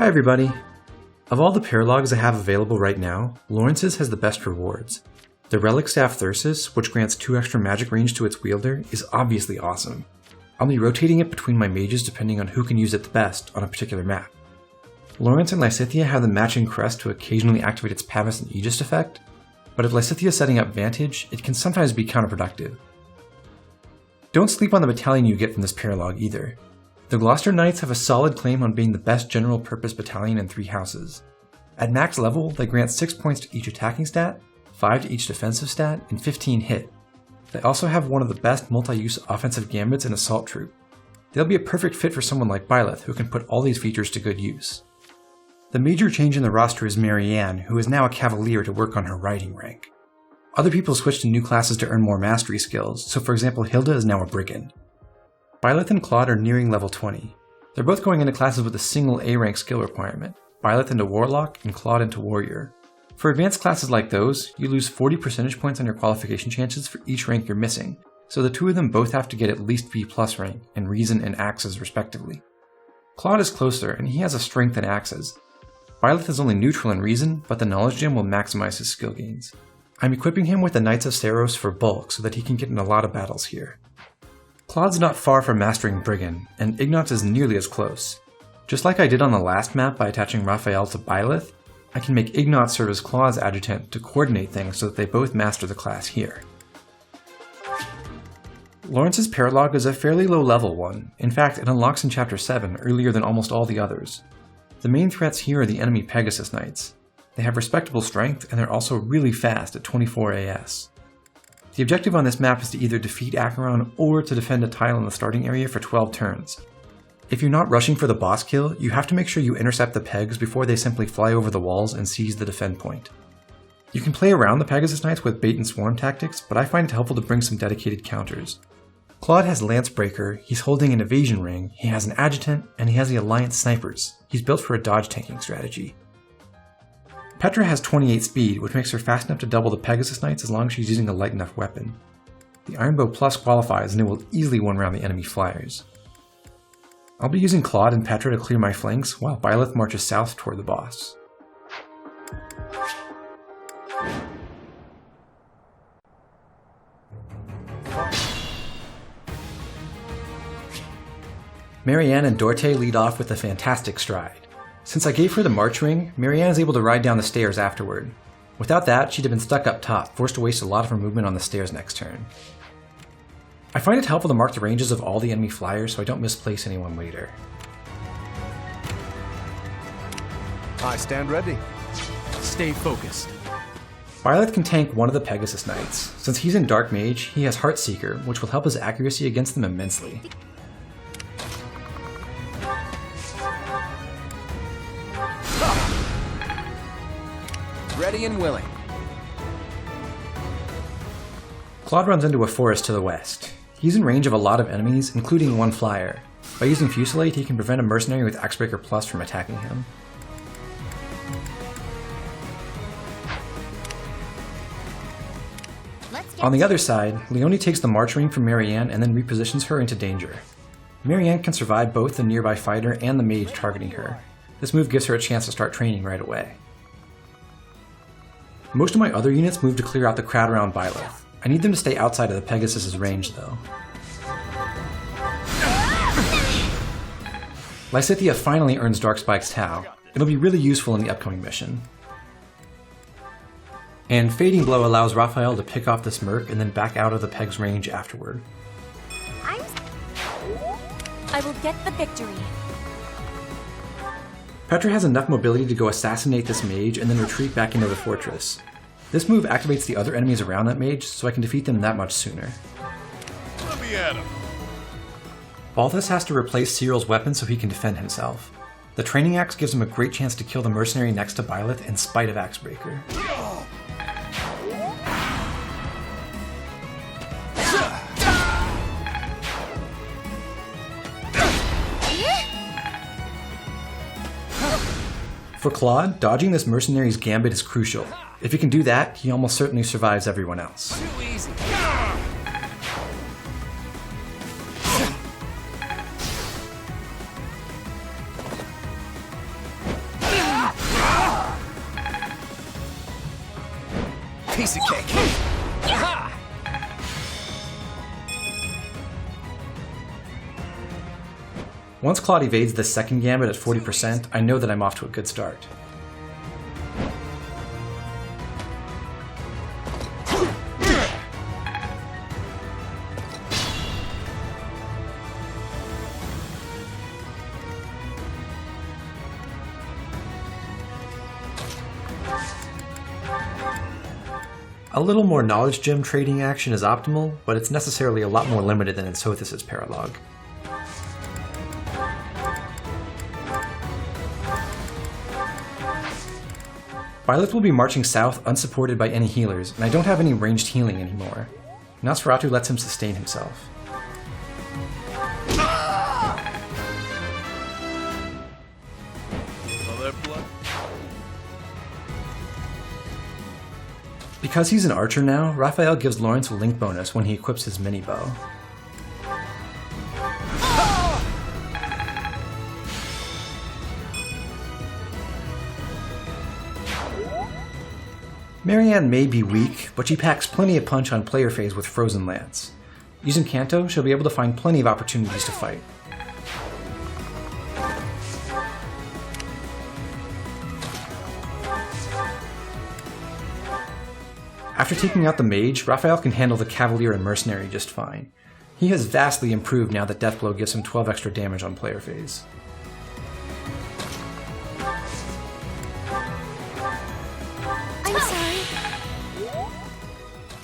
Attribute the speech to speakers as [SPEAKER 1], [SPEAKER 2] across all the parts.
[SPEAKER 1] Hi everybody! Of all the paralogs I have available right now, Lawrence's has the best rewards. The Relic Staff Thyrsus, which grants 2 extra magic range to its wielder, is obviously awesome. I'll be rotating it between my mages depending on who can use it the best on a particular map. Lawrence and Lysithea have the matching crest to occasionally activate its Pavis and Aegis effect, but if Lysithea is setting up Vantage, it can sometimes be counterproductive. Don't sleep on the battalion you get from this paralog either. The Gloucester Knights have a solid claim on being the best general purpose battalion in 3 houses. At max level, they grant 6 points to each attacking stat, 5 to each defensive stat, and 15 hit. They also have one of the best multi-use offensive gambits in Assault Troop. They'll be a perfect fit for someone like Byleth, who can put all these features to good use. The major change in the roster is Marianne, who is now a Cavalier to work on her riding rank. Other people switched to new classes to earn more mastery skills, so for example Hilda is now a Brigand. Byleth and Claude are nearing level 20. They're both going into classes with a single A-rank skill requirement, Byleth into Warlock and Claude into Warrior. For advanced classes like those, you lose 40 percentage points on your qualification chances for each rank you're missing, so the 2 of them both have to get at least B+ rank in Reason and Axes respectively. Claude is closer, and he has a Strength in Axes. Byleth is only neutral in Reason, but the Knowledge Gem will maximize his skill gains. I'm equipping him with the Knights of Saros for bulk so that he can get in a lot of battles here. Claude's not far from mastering Brigand, and Ignatz is nearly as close. Just like I did on the last map by attaching Raphael to Byleth, I can make Ignatz serve as Claude's adjutant to coordinate things so that they both master the class here. Lawrence's paralog is a fairly low level one. In fact, it unlocks in Chapter 7 earlier than almost all the others. The main threats here are the enemy Pegasus Knights. They have respectable strength, and they're also really fast at 24 AS. The objective on this map is to either defeat Acheron or to defend a tile in the starting area for 12 turns. If you're not rushing for the boss kill, you have to make sure you intercept the Pegs before they simply fly over the walls and seize the defend point. You can play around the Pegasus Knights with bait and swarm tactics, but I find it helpful to bring some dedicated counters. Claude has Lancebreaker, he's holding an evasion ring, he has an adjutant, and he has the Alliance Snipers. He's built for a dodge tanking strategy. Petra has 28 speed, which makes her fast enough to double the Pegasus Knights as long as she's using a light enough weapon. The Ironbow Plus qualifies and it will easily one round the enemy flyers. I'll be using Claude and Petra to clear my flanks while Byleth marches south toward the boss. Marianne and Dorte lead off with a fantastic stride. Since I gave her the March Ring, Marianne is able to ride down the stairs afterward. Without that, she'd have been stuck up top, forced to waste a lot of her movement on the stairs next turn. I find it helpful to mark the ranges of all the enemy flyers so I don't misplace anyone later.
[SPEAKER 2] I stand ready.
[SPEAKER 3] Stay focused.
[SPEAKER 1] Byleth can tank one of the Pegasus Knights. Since he's in Dark Mage, he has Heartseeker, which will help his accuracy against them immensely.
[SPEAKER 2] Ready and willing.
[SPEAKER 1] Claude runs into a forest to the west. He's in range of a lot of enemies, including one flyer. By using Fusillade, he can prevent a mercenary with Axebreaker Plus from attacking him. On the other side, Leonie takes the March Ring from Marianne and then repositions her into danger. Marianne can survive both the nearby fighter and the mage targeting her. This move gives her a chance to start training right away. Most of my other units move to clear out the crowd around Byleth. I need them to stay outside of the Pegasus' range though. Lysithea finally earns Darkspike's Tau. It'll be really useful in the upcoming mission. And Fading Blow allows Raphael to pick off this merc and then back out of the Peg's range afterward.
[SPEAKER 4] I will get the victory.
[SPEAKER 1] Petra has enough mobility to go assassinate this mage and then retreat back into the fortress. This move activates the other enemies around that mage, so I can defeat them that much sooner.
[SPEAKER 2] Let me at him.
[SPEAKER 1] Balthus has to replace Cyril's weapon so he can defend himself. The Training Axe gives him a great chance to kill the mercenary next to Byleth in spite of Axebreaker. For Claude, dodging this mercenary's gambit is crucial. If he can do that, he almost certainly survives everyone else.
[SPEAKER 2] Too easy. Piece of cake. Ha!
[SPEAKER 1] Once Claude evades the second gambit at 40%, I know that I'm off to a good start. A little more knowledge gem trading action is optimal, but it's necessarily a lot more limited than in Sothis' paralogue. Violet will be marching south unsupported by any healers, and I don't have any ranged healing anymore. Nosferatu lets him sustain himself. Because he's an archer now, Raphael gives Lawrence a link bonus when he equips his mini bow. Marianne may be weak, but she packs plenty of punch on player phase with Frozen Lance. Using Canto, she'll be able to find plenty of opportunities to fight. After taking out the mage, Raphael can handle the Cavalier and Mercenary just fine. He has vastly improved now that Deathblow gives him 12 extra damage on player phase.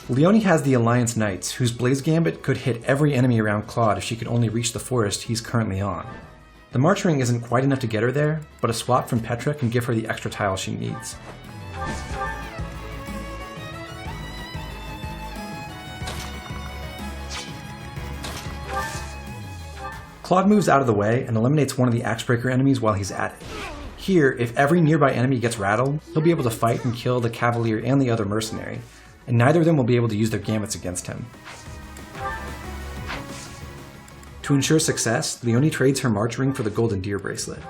[SPEAKER 1] Leonie has the Alliance Knights, whose Blaze Gambit could hit every enemy around Claude if she could only reach the forest he's currently on. The March Ring isn't quite enough to get her there, but a swap from Petra can give her the extra tile she needs. Claude moves out of the way and eliminates one of the Axebreaker enemies while he's at it. Here, if every nearby enemy gets rattled, he'll be able to fight and kill the Cavalier and the other Mercenary, and neither of them will be able to use their gambits against him. To ensure success, Leonie trades her March Ring for the Golden Deer Bracelet.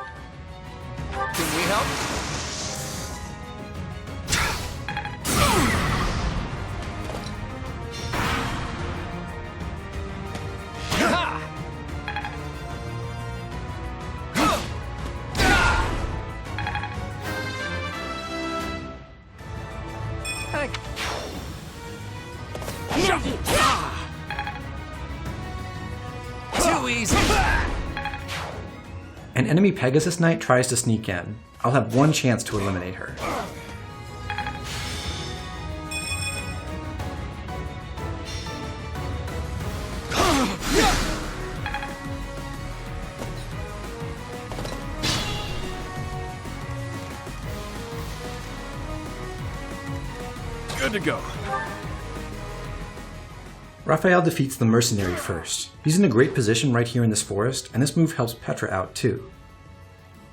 [SPEAKER 2] Can we help? Too easy.
[SPEAKER 1] An enemy Pegasus Knight tries to sneak in. I'll have one chance to eliminate her.
[SPEAKER 2] Good to go.
[SPEAKER 1] Raphael defeats the Mercenary first. He's in a great position right here in this forest, and this move helps Petra out too.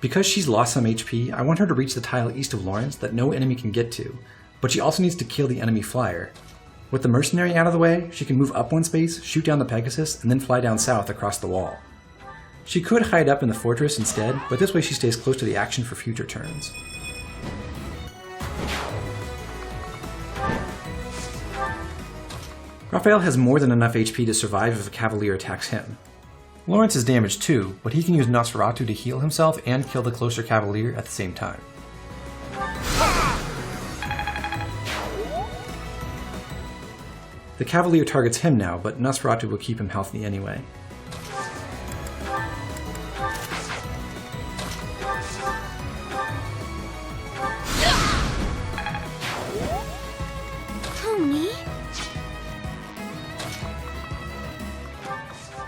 [SPEAKER 1] Because she's lost some HP, I want her to reach the tile east of Lawrence that no enemy can get to, but she also needs to kill the enemy flyer. With the Mercenary out of the way, she can move up one space, shoot down the Pegasus, and then fly down south across the wall. She could hide up in the fortress instead, but this way she stays close to the action for future turns. Raphael has more than enough HP to survive if a Cavalier attacks him. Lawrence is damaged too, but he can use Nosferatu to heal himself and kill the closer Cavalier at the same time. The Cavalier targets him now, but Nosferatu will keep him healthy anyway.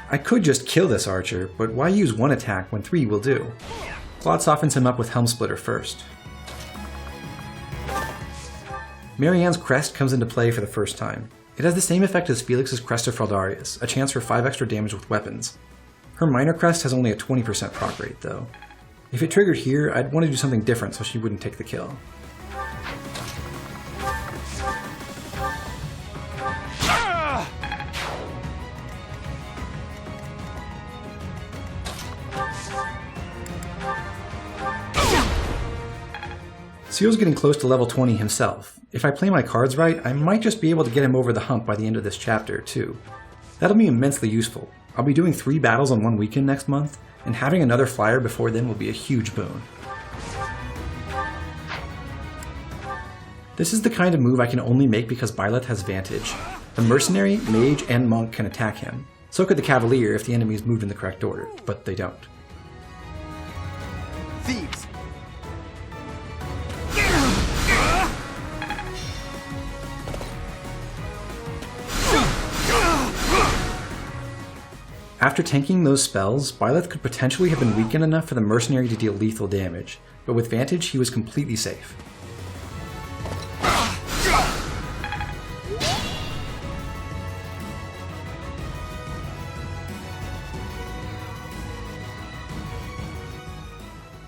[SPEAKER 1] I could just kill this archer, but why use one attack when 3 will do? Claude softens him up with Helm Splitter first. Marianne's Crest comes into play for the first time. It has the same effect as Felix's Crest of Fraldarius, a chance for 5 extra damage with weapons. Her Minor Crest has only a 20% proc rate though. If it triggered here, I'd want to do something different so she wouldn't take the kill. Seal's getting close to level 20 himself. If I play my cards right, I might just be able to get him over the hump by the end of this chapter, too. That'll be immensely useful. I'll be doing 3 battles on one weekend next month, and having another flyer before then will be a huge boon. This is the kind of move I can only make because Byleth has Vantage. The Mercenary, Mage, and Monk can attack him. So could the Cavalier if the enemy is moved in the correct order, but they don't.
[SPEAKER 2] Thieves!
[SPEAKER 1] After tanking those spells, Byleth could potentially have been weakened enough for the Mercenary to deal lethal damage, but with Vantage he was completely safe.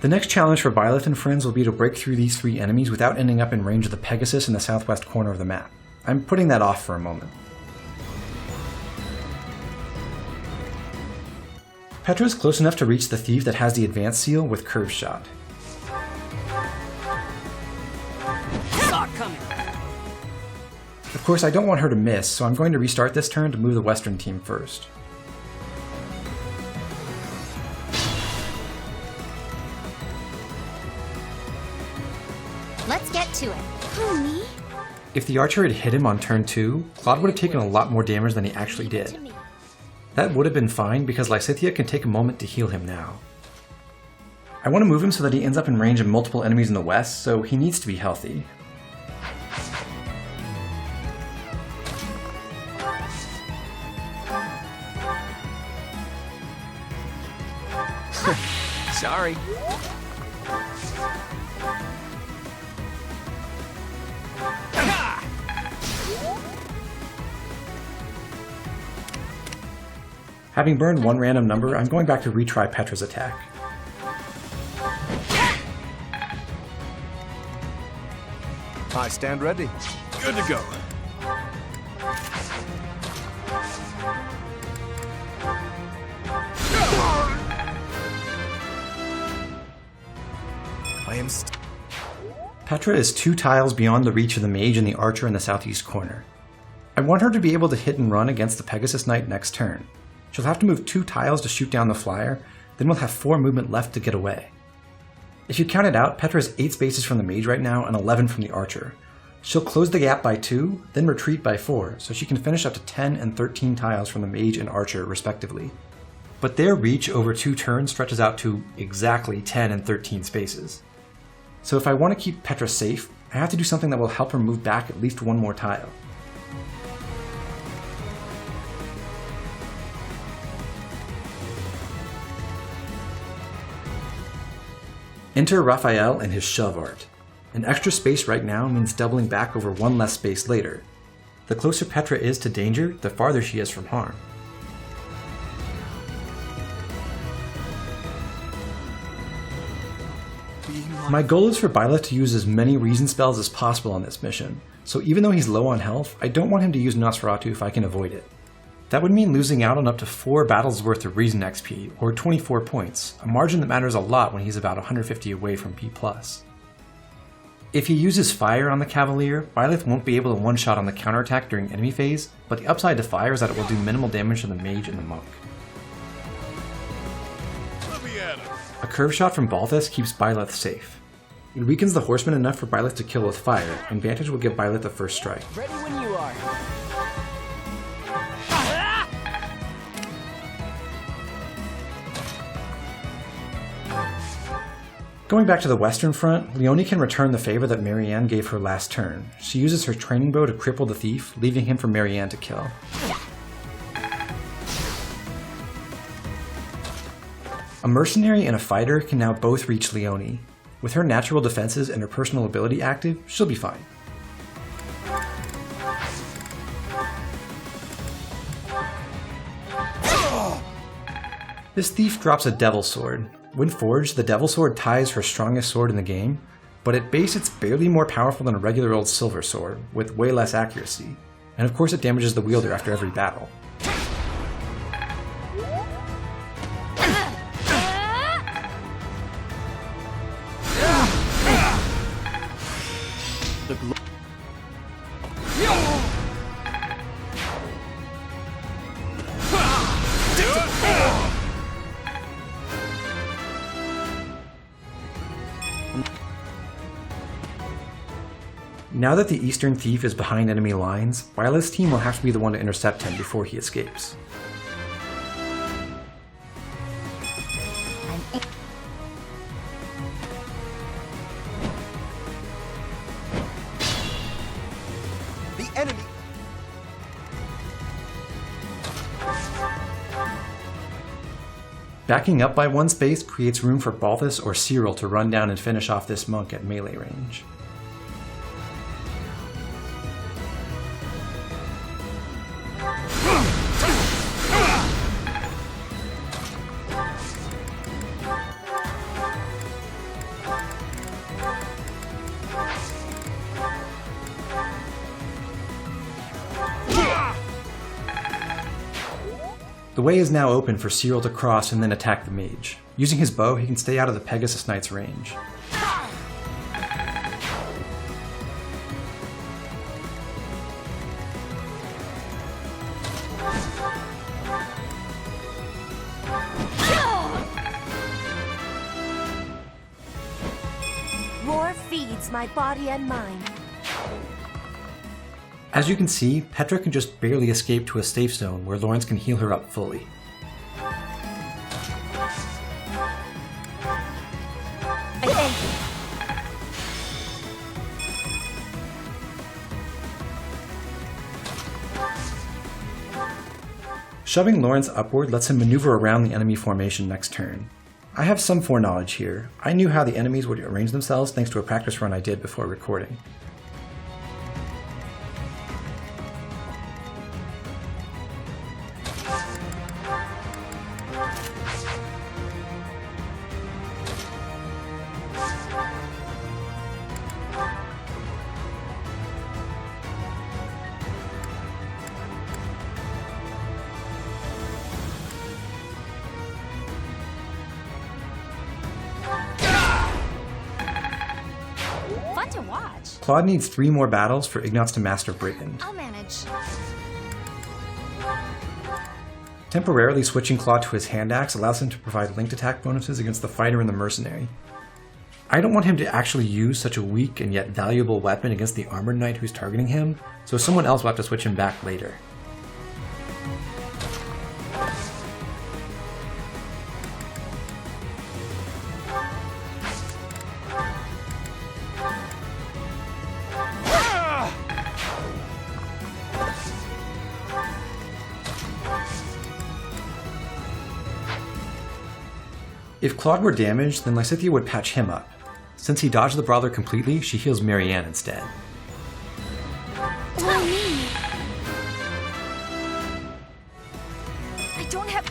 [SPEAKER 1] The next challenge for Byleth and friends will be to break through these 3 enemies without ending up in range of the Pegasus in the southwest corner of the map. I'm putting that off for a moment. Petra is close enough to reach the thief that has the advanced seal with Curve Shot. Of course, I don't want her to miss, so I'm going to restart this turn to move the Western team first.
[SPEAKER 4] Let's get to it. Pony.
[SPEAKER 1] If the archer had hit him on turn 2, Claude would have taken a lot more damage than he actually did. That would have been fine because Lysithea can take a moment to heal him now. I want to move him so that he ends up in range of multiple enemies in the west, so he needs to be healthy.
[SPEAKER 2] Sorry.
[SPEAKER 1] Having burned one random number, I'm going back to retry Petra's attack.
[SPEAKER 2] I stand ready. Good to go.
[SPEAKER 1] Petra is 2 tiles beyond the reach of the mage and the archer in the southeast corner. I want her to be able to hit and run against the Pegasus Knight next turn. She'll have to move 2 tiles to shoot down the flyer, then we'll have 4 movement left to get away. If you count it out, Petra is 8 spaces from the mage right now and 11 from the archer. She'll close the gap by 2, then retreat by 4, so she can finish up to 10 and 13 tiles from the mage and archer respectively. But their reach over 2 turns stretches out to exactly 10 and 13 spaces. So if I want to keep Petra safe, I have to do something that will help her move back at least 1 more tile. Enter Raphael and his shove art. An extra space right now means doubling back over 1 less space later. The closer Petra is to danger, the farther she is from harm. My goal is for Byleth to use as many reason spells as possible on this mission, so even though he's low on health, I don't want him to use Nosferatu if I can avoid it. That would mean losing out on up to 4 battles worth of reason XP, or 24 points, a margin that matters a lot when he's about 150 away from B+. If he uses fire on the Cavalier, Byleth won't be able to one-shot on the counterattack during enemy phase, but the upside to fire is that it will do minimal damage to the mage and the monk. A curve shot from Balthus keeps Byleth safe. It weakens the horseman enough for Byleth to kill with fire, and Vantage will give Byleth the first strike.
[SPEAKER 2] Ready when you are.
[SPEAKER 1] Going back to the western front, Leonie can return the favor that Marianne gave her last turn. She uses her training bow to cripple the thief, leaving him for Marianne to kill. A mercenary and a fighter can now both reach Leonie. With her natural defenses and her personal ability active, she'll be fine. This thief drops a Devil Sword. When forged, the Devil Sword ties her strongest sword in the game, but at base it's barely more powerful than a regular old silver sword, with way less accuracy. And of course it damages the wielder after every battle. Now that the Eastern Thief is behind enemy lines, Violet's team will have to be the one to intercept him before he escapes.
[SPEAKER 2] The enemy.
[SPEAKER 1] Backing up by one space creates room for Balthus or Cyril to run down and finish off this monk at melee range. The way is now open for Cyril to cross and then attack the mage. Using his bow, he can stay out of the Pegasus Knight's range.
[SPEAKER 4] War feeds my body and mind.
[SPEAKER 1] As you can see, Petra can just barely escape to a safe zone where Lawrence can heal her up fully. Shoving Lawrence upward lets him maneuver around the enemy formation next turn. I have some foreknowledge here. I knew how the enemies would arrange themselves thanks to a practice run I did before recording.
[SPEAKER 4] Fun to watch.
[SPEAKER 1] Claude needs 3 more battles for Ignatz to master Brigand.
[SPEAKER 4] I'll manage.
[SPEAKER 1] Temporarily switching Claude to his hand axe allows him to provide linked attack bonuses against the fighter and the mercenary. I don't want him to actually use such a weak and yet valuable weapon against the armored knight who's targeting him, so someone else will have to switch him back later. If Claude were damaged, then Lysithea would patch him up. Since he dodged the brawler completely, she heals Marianne instead.
[SPEAKER 4] Why me? I don't have...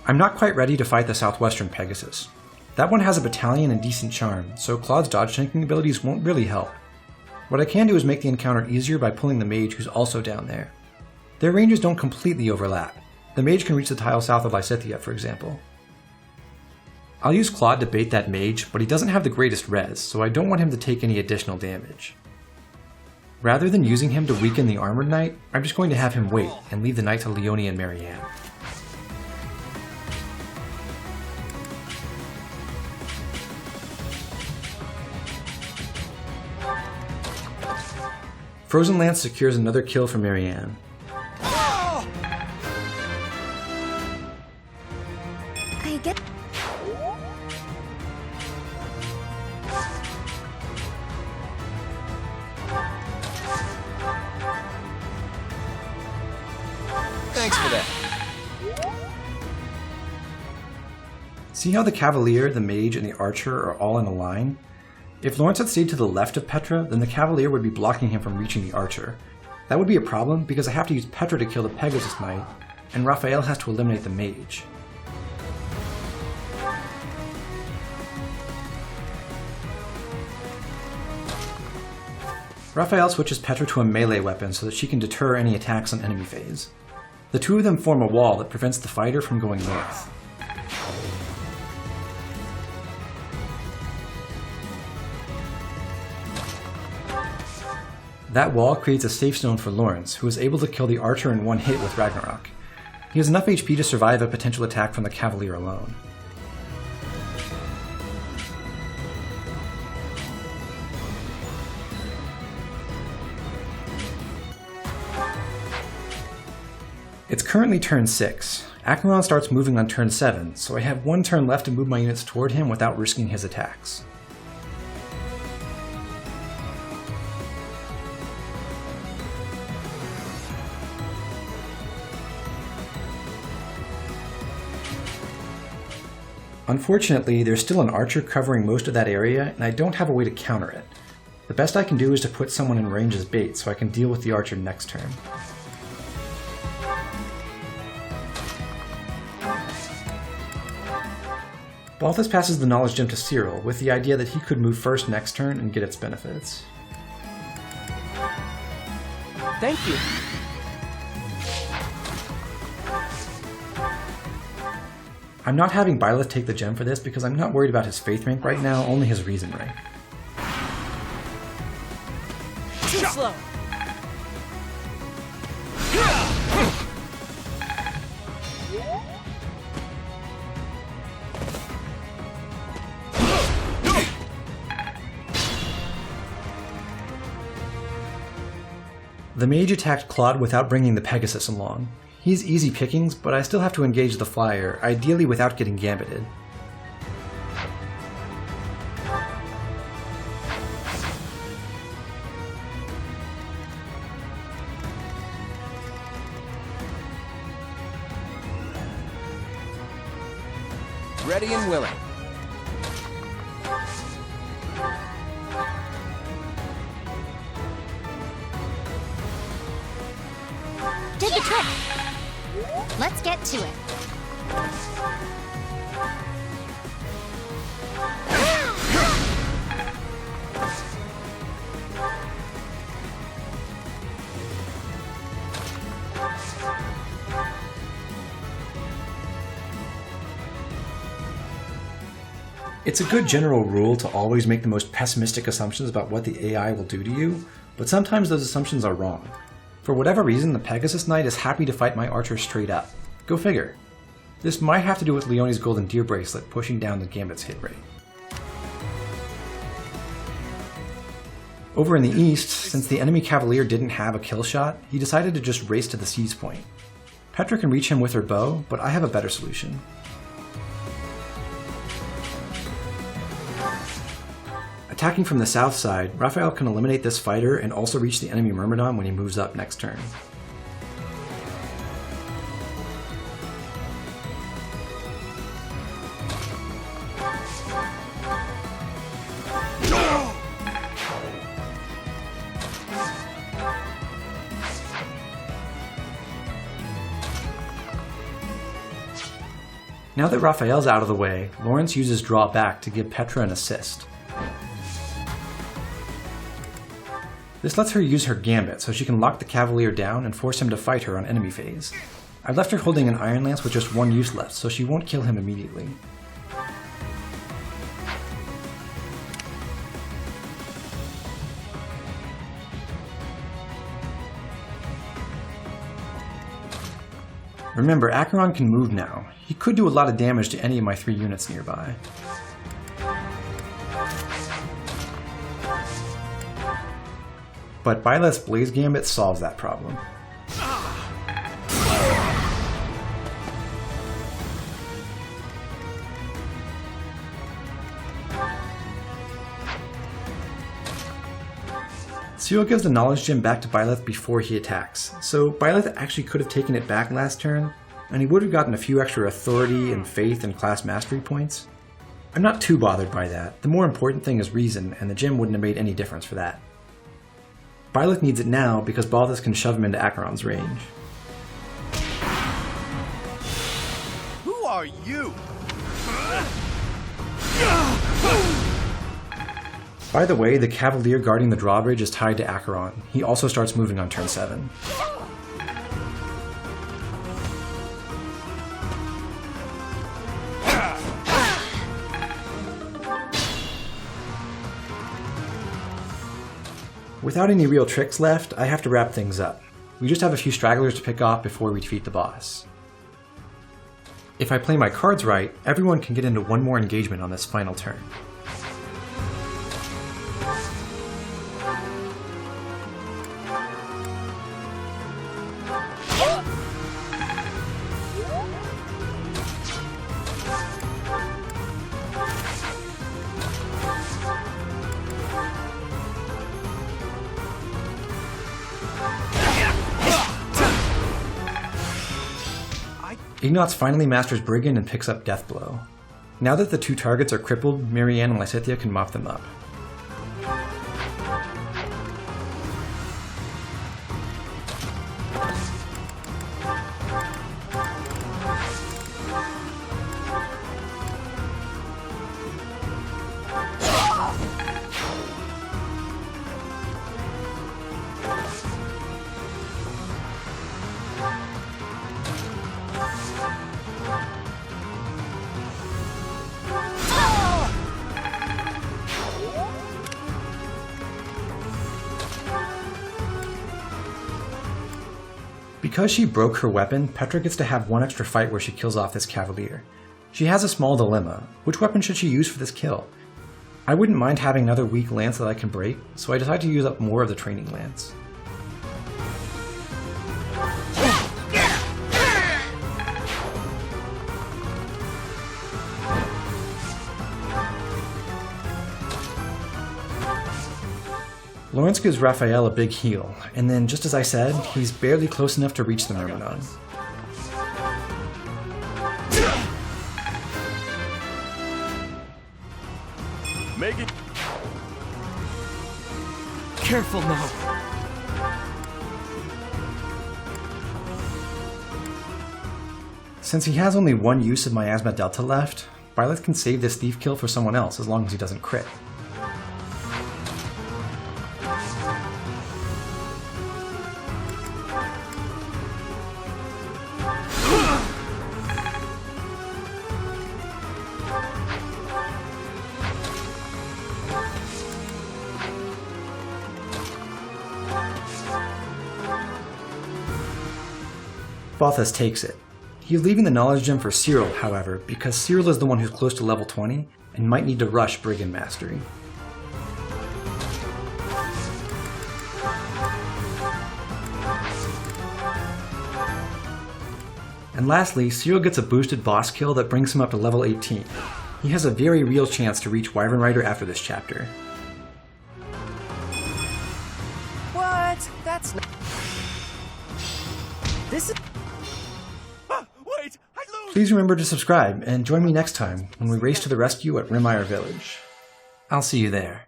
[SPEAKER 1] I'm not quite ready to fight the Southwestern Pegasus. That one has a battalion and decent charm, so Claude's dodge tanking abilities won't really help. What I can do is make the encounter easier by pulling the mage who's also down there. Their ranges don't completely overlap. The mage can reach the tile south of Lysithea, for example. I'll use Claude to bait that mage, but he doesn't have the greatest res, so I don't want him to take any additional damage. Rather than using him to weaken the armored knight, I'm just going to have him wait and leave the knight to Leonie and Marianne. Frozen Lance secures another kill for Marianne.
[SPEAKER 4] I get...
[SPEAKER 2] Thanks for that.
[SPEAKER 1] See how the Cavalier, the Mage, and the Archer are all in a line? If Lawrence had stayed to the left of Petra, then the Cavalier would be blocking him from reaching the Archer. That would be a problem because I have to use Petra to kill the Pegasus Knight, and Raphael has to eliminate the mage. Raphael switches Petra to a melee weapon so that she can deter any attacks on enemy phase. The two of them form a wall that prevents the fighter from going north. That wall creates a safe zone for Lawrence, who is able to kill the archer in one hit with Ragnarok. He has enough HP to survive a potential attack from the Cavalier alone. It's currently turn 6. Acheron starts moving on turn 7, so I have one turn left to move my units toward him without risking his attacks. Unfortunately, there's still an archer covering most of that area, and I don't have a way to counter it. The best I can do is to put someone in range as bait so I can deal with the archer next turn. Balthus passes the knowledge gem to Cyril, with the idea that he could move first next turn and get its benefits.
[SPEAKER 3] Thank you.
[SPEAKER 1] I'm not having Byleth take the gem for this because I'm not worried about his faith rank right now, only his reason rank.
[SPEAKER 3] Too slow.
[SPEAKER 1] The mage attacked Claude without bringing the Pegasus along. He's easy pickings, but I still have to engage the flyer, ideally without getting gambited.
[SPEAKER 3] Ready and willing.
[SPEAKER 4] Did the trick! Let's get to it.
[SPEAKER 1] It's a good general rule to always make the most pessimistic assumptions about what the AI will do to you, but sometimes those assumptions are wrong. For whatever reason, the Pegasus Knight is happy to fight my archer straight up. Go figure. This might have to do with Leonie's Golden Deer Bracelet pushing down the Gambit's hit rate. Over in the east, since the enemy Cavalier didn't have a kill shot, he decided to just race to the siege point. Petra can reach him with her bow, but I have a better solution. Attacking from the south side, Raphael can eliminate this fighter and also reach the enemy Myrmidon when he moves up next turn. Now that Raphael's out of the way, Lawrence uses draw back to give Petra an assist. This lets her use her gambit so she can lock the Cavalier down and force him to fight her on enemy phase. I've left her holding an Iron Lance with just one use left, so she won't kill him immediately. Remember, Acheron can move now. He could do a lot of damage to any of my 3 units nearby. But Byleth's Blaze Gambit solves that problem. Cyril gives the Knowledge Gem back to Byleth before he attacks, so Byleth actually could have taken it back last turn, and he would have gotten a few extra authority and faith and class mastery points. I'm not too bothered by that. The more important thing is reason, and the gem wouldn't have made any difference for that. Byleth needs it now because Balthus can shove him into Acheron's range.
[SPEAKER 2] Who are you?
[SPEAKER 1] By the way, the Cavalier guarding the drawbridge is tied to Acheron. He also starts moving on turn 7. Without any real tricks left, I have to wrap things up. We just have a few stragglers to pick off before we defeat the boss. If I play my cards right, everyone can get into one more engagement on this final turn. Ignatz finally masters Brigand and picks up Deathblow. Now that the two targets are crippled, Marianne and Lysithea can mop them up. Because she broke her weapon, Petra gets to have one extra fight where she kills off this Cavalier. She has a small dilemma. Which weapon should she use for this kill? I wouldn't mind having another weak lance that I can break, so I decide to use up more of the training lance. Lawrence gives Raphael a big heal, and then, just as I said, he's barely close enough to reach the Myrmidon.
[SPEAKER 2] Make it.
[SPEAKER 3] Careful now.
[SPEAKER 1] Since he has only one use of Miasma Delta left, Byleth can save this thief kill for someone else as long as he doesn't crit. Balthus takes it. He's leaving the Knowledge Gem for Cyril, however, because Cyril is the one who's close to level 20 and might need to rush Brigand Mastery. And lastly, Cyril gets a boosted boss kill that brings him up to level 18. He has a very real chance to reach Wyvern Rider after this chapter.
[SPEAKER 3] What? That's not... This is...
[SPEAKER 2] Wait, I lose.
[SPEAKER 1] Please remember to subscribe and join me next time when we race to the rescue at Rimire Village. I'll see you there.